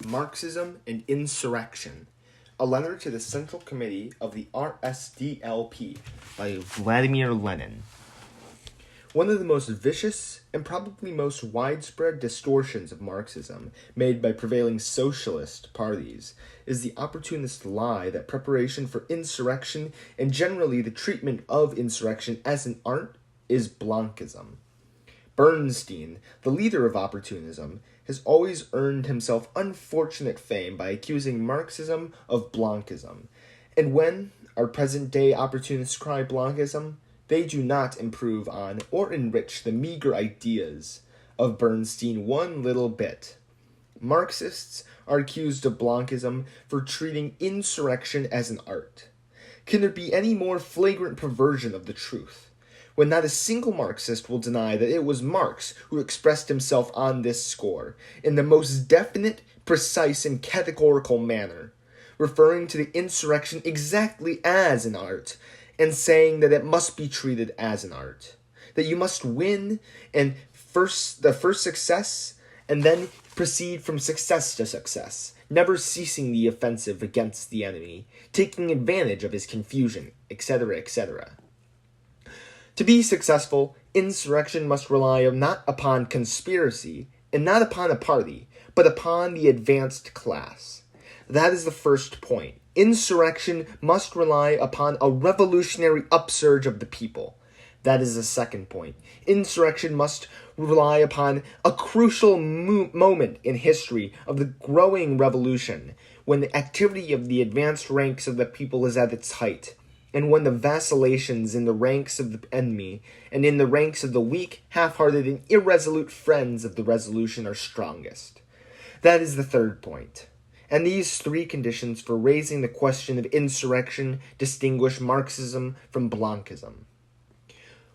Marxism and Insurrection, a letter to the Central Committee of the RSDLP by Vladimir Lenin. One of the most vicious and probably most widespread distortions of Marxism made by prevailing socialist parties is the opportunist lie that preparation for insurrection and generally the treatment of insurrection as an art is Blanchism. Bernstein, the leader of opportunism, has always earned himself unfortunate fame by accusing Marxism of Blanchism. And when our present-day opportunists cry Blanchism, they do not improve on or enrich the meager ideas of Bernstein one little bit. Marxists are accused of Blanchism for treating insurrection as an art. Can there be any more flagrant perversion of the truth, when not a single Marxist will deny that it was Marx who expressed himself on this score in the most definite, precise, and categorical manner, referring to the insurrection exactly as an art, and saying that it must be treated as an art, that you must win and the first success, and then proceed from success to success, never ceasing the offensive against the enemy, taking advantage of his confusion, etc., etc. To be successful, insurrection must rely not upon conspiracy, and not upon a party, but upon the advanced class. That is the first point. Insurrection must rely upon a revolutionary upsurge of the people. That is the second point. Insurrection must rely upon a crucial moment in history of the growing revolution, when the activity of the advanced ranks of the people is at its height, and when the vacillations in the ranks of the enemy and in the ranks of the weak, half-hearted, and irresolute friends of the revolution are strongest. That is the third point. And these three conditions for raising the question of insurrection distinguish Marxism from Blanchism.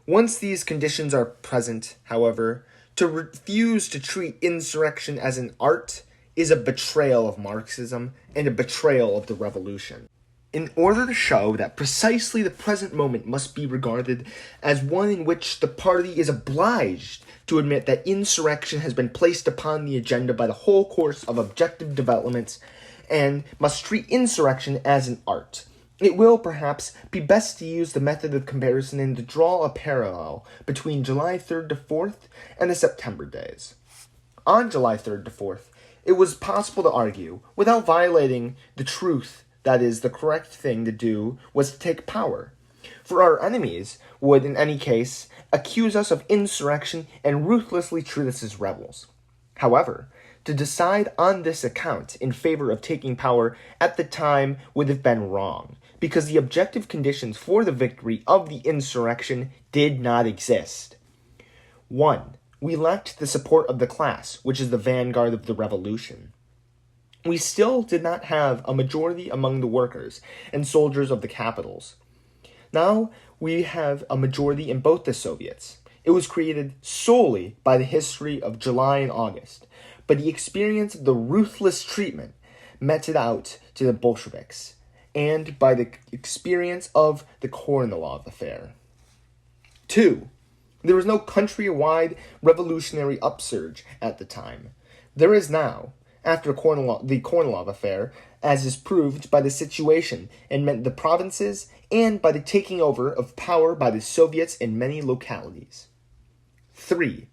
Once these conditions are present, however, to refuse to treat insurrection as an art is a betrayal of Marxism and a betrayal of the revolution. In order to show that precisely the present moment must be regarded as one in which the party is obliged to admit that insurrection has been placed upon the agenda by the whole course of objective developments and must treat insurrection as an art, it will perhaps be best to use the method of comparison and to draw a parallel between July 3rd to 4th and the September days. On July 3rd to 4th, it was possible to argue, without violating the truth, that is, the correct thing to do was to take power. For our enemies would, in any case, accuse us of insurrection and ruthlessly treat us as rebels. However, to decide on this account in favor of taking power at the time would have been wrong, because the objective conditions for the victory of the insurrection did not exist. 1. We lacked the support of the class, which is the vanguard of the revolution. We still did not have a majority among the workers and soldiers of the capitals. Now we have a majority in both the Soviets. It was created solely by the history of July and August, but the experience of the ruthless treatment meted out to the Bolsheviks, and by the experience of the Kornilov affair. 2. There was no countrywide revolutionary upsurge at the time. There is now, after the Kornilov affair, as is proved by the situation in the provinces and by the taking over of power by the Soviets in many localities. 3.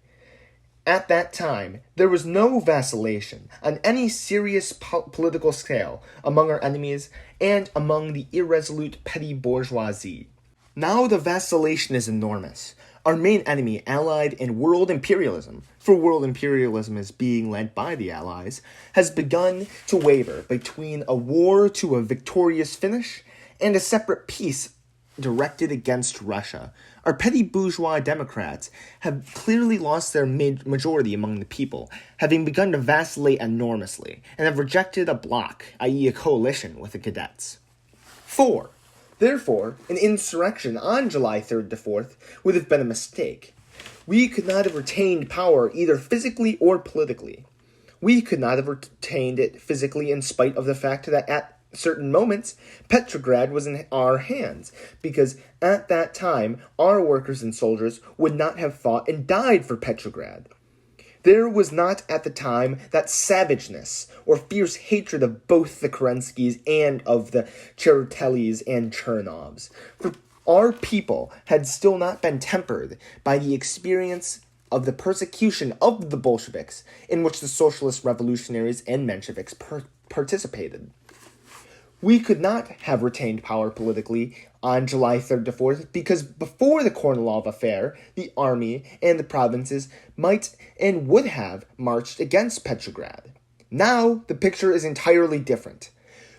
At that time, there was no vacillation on any serious political scale among our enemies and among the irresolute petty bourgeoisie. Now the vacillation is enormous. Our main enemy, allied in world imperialism, for world imperialism is being led by the Allies, has begun to waver between a war to a victorious finish and a separate peace directed against Russia. Our petty bourgeois Democrats have clearly lost their majority among the people, having begun to vacillate enormously, and have rejected a bloc, i.e. a coalition, with the cadets. 4. Therefore, an insurrection on July 3rd to 4th would have been a mistake. We could not have retained power either physically or politically. We could not have retained it physically in spite of the fact that at certain moments, Petrograd was in our hands, because at that time, our workers and soldiers would not have fought and died for Petrograd. There was not at the time that savageness or fierce hatred of both the Kerenskys and of the Cheratellis and Chernovs. For our people had still not been tempered by the experience of the persecution of the Bolsheviks, in which the socialist revolutionaries and Mensheviks participated. We could not have retained power politically on July 3rd to 4th because before the Kornilov affair, the army and the provinces might and would have marched against Petrograd. Now, the picture is entirely different.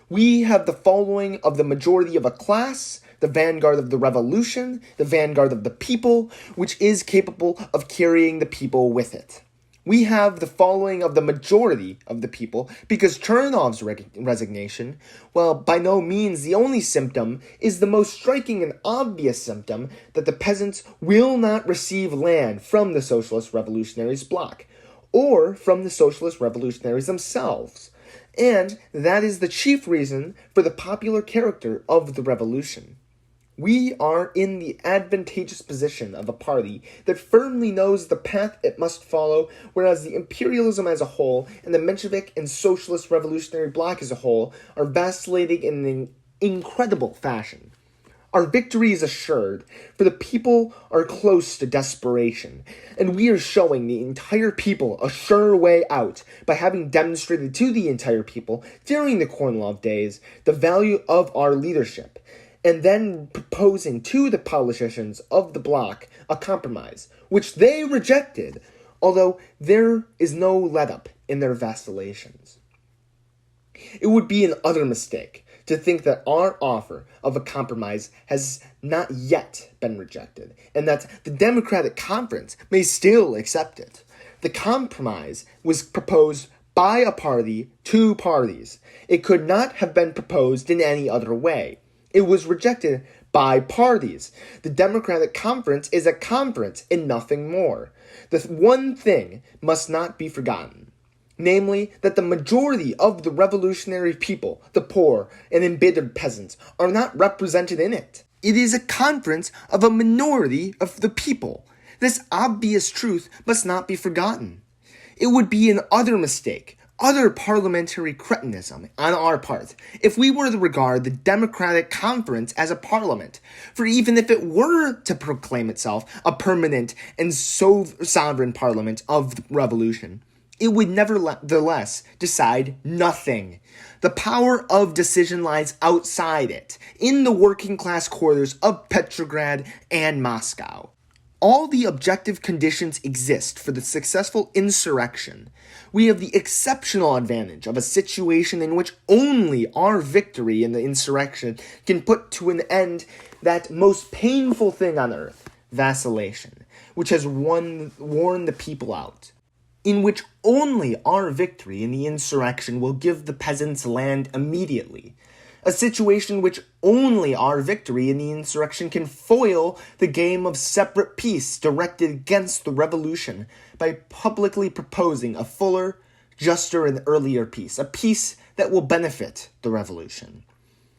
We have the following of the majority of a class, the vanguard of the revolution, the vanguard of the people, which is capable of carrying the people with it. We have the following of the majority of the people because Chernov's resignation, while by no means the only symptom, is the most striking and obvious symptom that the peasants will not receive land from the Socialist Revolutionaries bloc or from the Socialist Revolutionaries themselves. And that is the chief reason for the popular character of the revolution. We are in the advantageous position of a party that firmly knows the path it must follow, whereas the imperialism as a whole and the Menshevik and Socialist Revolutionary Bloc as a whole are vacillating in an incredible fashion. Our victory is assured, for the people are close to desperation, and we are showing the entire people a sure way out by having demonstrated to the entire people during the Kornilov days the value of our leadership, and then proposing to the politicians of the bloc a compromise, which they rejected, although there is no let-up in their vacillations. It would be an utter mistake to think that our offer of a compromise has not yet been rejected, and that the Democratic Conference may still accept it. The compromise was proposed by a party to parties. It could not have been proposed in any other way. It was rejected by parties. The Democratic Conference is a conference and nothing more. The one thing must not be forgotten, namely that the majority of the revolutionary people, the poor and embittered peasants, are not represented in it. It is a conference of a minority of the people. This obvious truth must not be forgotten. It would be an utter mistake, utter parliamentary cretinism on our part if we were to regard the Democratic Conference as a parliament, for even if it were to proclaim itself a permanent and sovereign parliament of the revolution, it would nevertheless decide nothing. The power of decision lies outside it, in the working class quarters of Petrograd and Moscow. All the objective conditions exist for the successful insurrection. We have the exceptional advantage of a situation in which only our victory in the insurrection can put to an end that most painful thing on earth, vacillation, which has worn the people out. In which only our victory in the insurrection will give the peasants land immediately. A situation which only our victory in the insurrection can foil the game of separate peace directed against the revolution by publicly proposing a fuller, juster, and earlier peace, a peace that will benefit the revolution.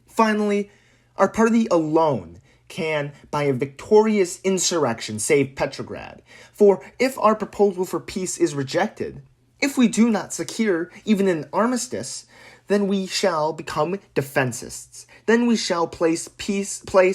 Finally, our party alone can, by a victorious insurrection, save Petrograd. For if our proposal for peace is rejected, if we do not secure even an armistice, then we shall become defensists. Then we shall place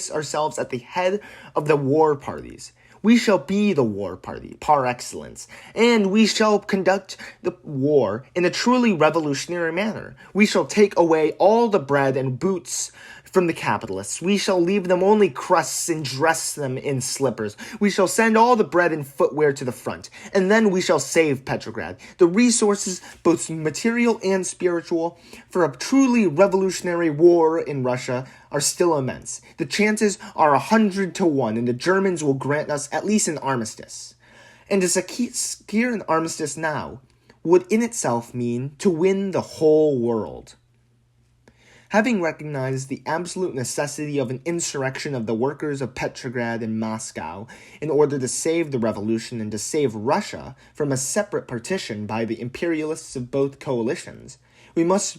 ourselves at the head of the war parties. We shall be the war party, par excellence, and we shall conduct the war in a truly revolutionary manner. We shall take away all the bread and boots from the capitalists. We shall leave them only crusts and dress them in slippers. We shall send all the bread and footwear to the front, and then we shall save Petrograd. The resources, both material and spiritual, for a truly revolutionary war in Russia are still immense. The chances are 100 to 1, and the Germans will grant us at least an armistice. And to secure an armistice now would in itself mean to win the whole world. Having recognized the absolute necessity of an insurrection of the workers of Petrograd and Moscow in order to save the revolution and to save Russia from a separate partition by the imperialists of both coalitions, we must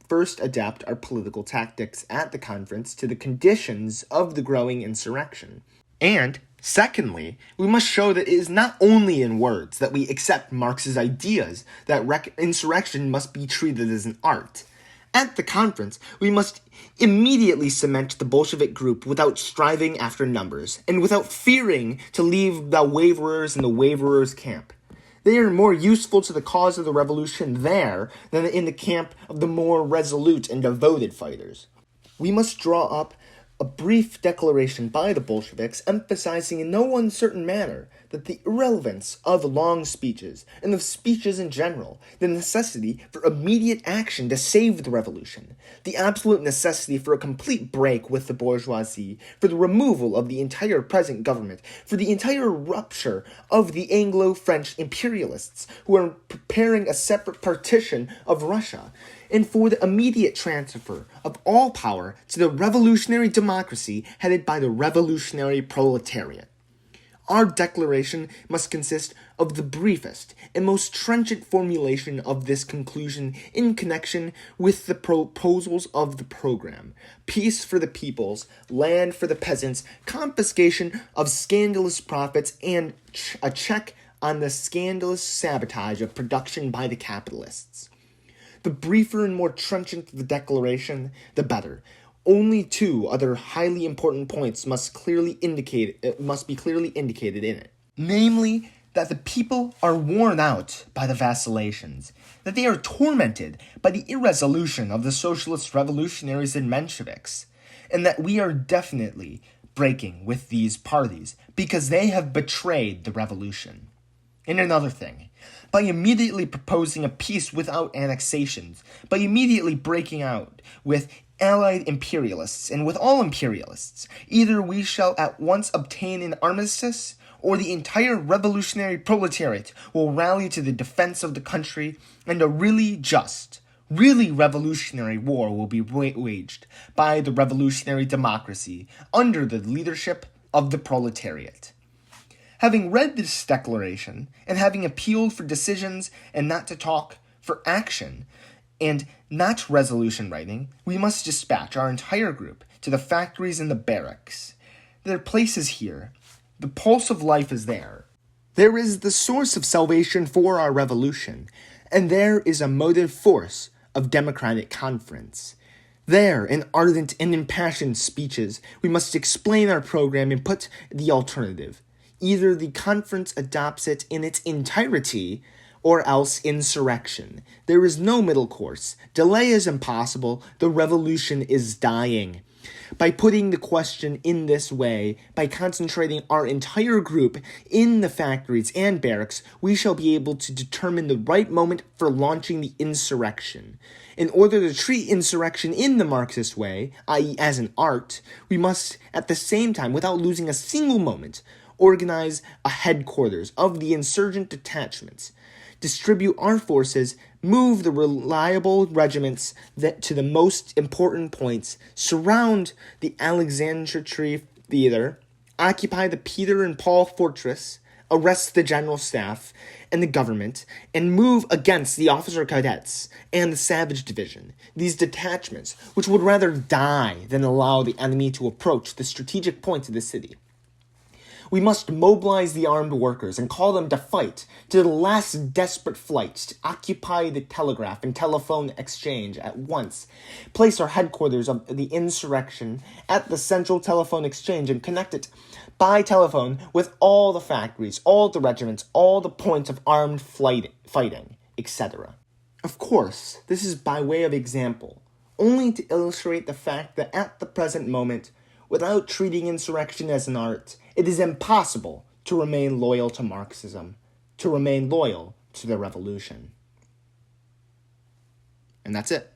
first adapt our political tactics at the conference to the conditions of the growing insurrection. And, Secondly, we must show that it is not only in words that we accept Marx's ideas that insurrection must be treated as an art. At the conference, we must immediately cement the Bolshevik group without striving after numbers, and without fearing to leave the waverers in the waverers' camp. They are more useful to the cause of the revolution there than in the camp of the more resolute and devoted fighters. We must draw up a brief declaration by the Bolsheviks emphasizing in no uncertain manner that the irrelevance of long speeches, and of speeches in general, the necessity for immediate action to save the revolution, the absolute necessity for a complete break with the bourgeoisie, for the removal of the entire present government, for the entire rupture of the Anglo-French imperialists who are preparing a separate partition of Russia, and for the immediate transfer of all power to the revolutionary democracy headed by the revolutionary proletariat. Our declaration must consist of the briefest and most trenchant formulation of this conclusion in connection with the proposals of the program: peace for the peoples, land for the peasants, confiscation of scandalous profits, and a check on the scandalous sabotage of production by the capitalists. The briefer and more trenchant the declaration, the better. Only two other highly important points must be clearly indicated in it. Namely, that the people are worn out by the vacillations, that they are tormented by the irresolution of the socialist revolutionaries and Mensheviks, and that we are definitely breaking with these parties because they have betrayed the revolution. And another thing, by immediately proposing a peace without annexations, by immediately breaking out with allied imperialists and with all imperialists, either we shall at once obtain an armistice, or the entire revolutionary proletariat will rally to the defense of the country, and a really just, really revolutionary war will be waged by the revolutionary democracy under the leadership of the proletariat. Having read this declaration, and having appealed for decisions and not to talk, for action, and not resolution writing, we must dispatch our entire group to the factories and the barracks. Their place is here. The pulse of life is there. There is the source of salvation for our revolution, and there is a motive force of democratic conference. There, in ardent and impassioned speeches, we must explain our program and put the alternative. Either the conference adopts it in its entirety, or else insurrection. There is no middle course. Delay is impossible. The revolution is dying. By putting the question in this way, by concentrating our entire group in the factories and barracks, we shall be able to determine the right moment for launching the insurrection. In order to treat insurrection in the Marxist way, i.e. as an art, we must, at the same time, without losing a single moment, organize a headquarters of the insurgent detachments, distribute our forces, move the reliable regiments to the most important points, surround the Alexandria Theater, occupy the Peter and Paul Fortress, arrest the general staff and the government, and move against the officer cadets and the Savage Division, these detachments which would rather die than allow the enemy to approach the strategic points of the city. We must mobilize the armed workers and call them to fight to the last desperate flights to occupy the telegraph and telephone exchange at once, place our headquarters of the insurrection at the central telephone exchange and connect it by telephone with all the factories, all the regiments, all the points of armed fighting, etc. Of course, this is by way of example, only to illustrate the fact that at the present moment, without treating insurrection as an art, it is impossible to remain loyal to Marxism, to remain loyal to the revolution. And that's it.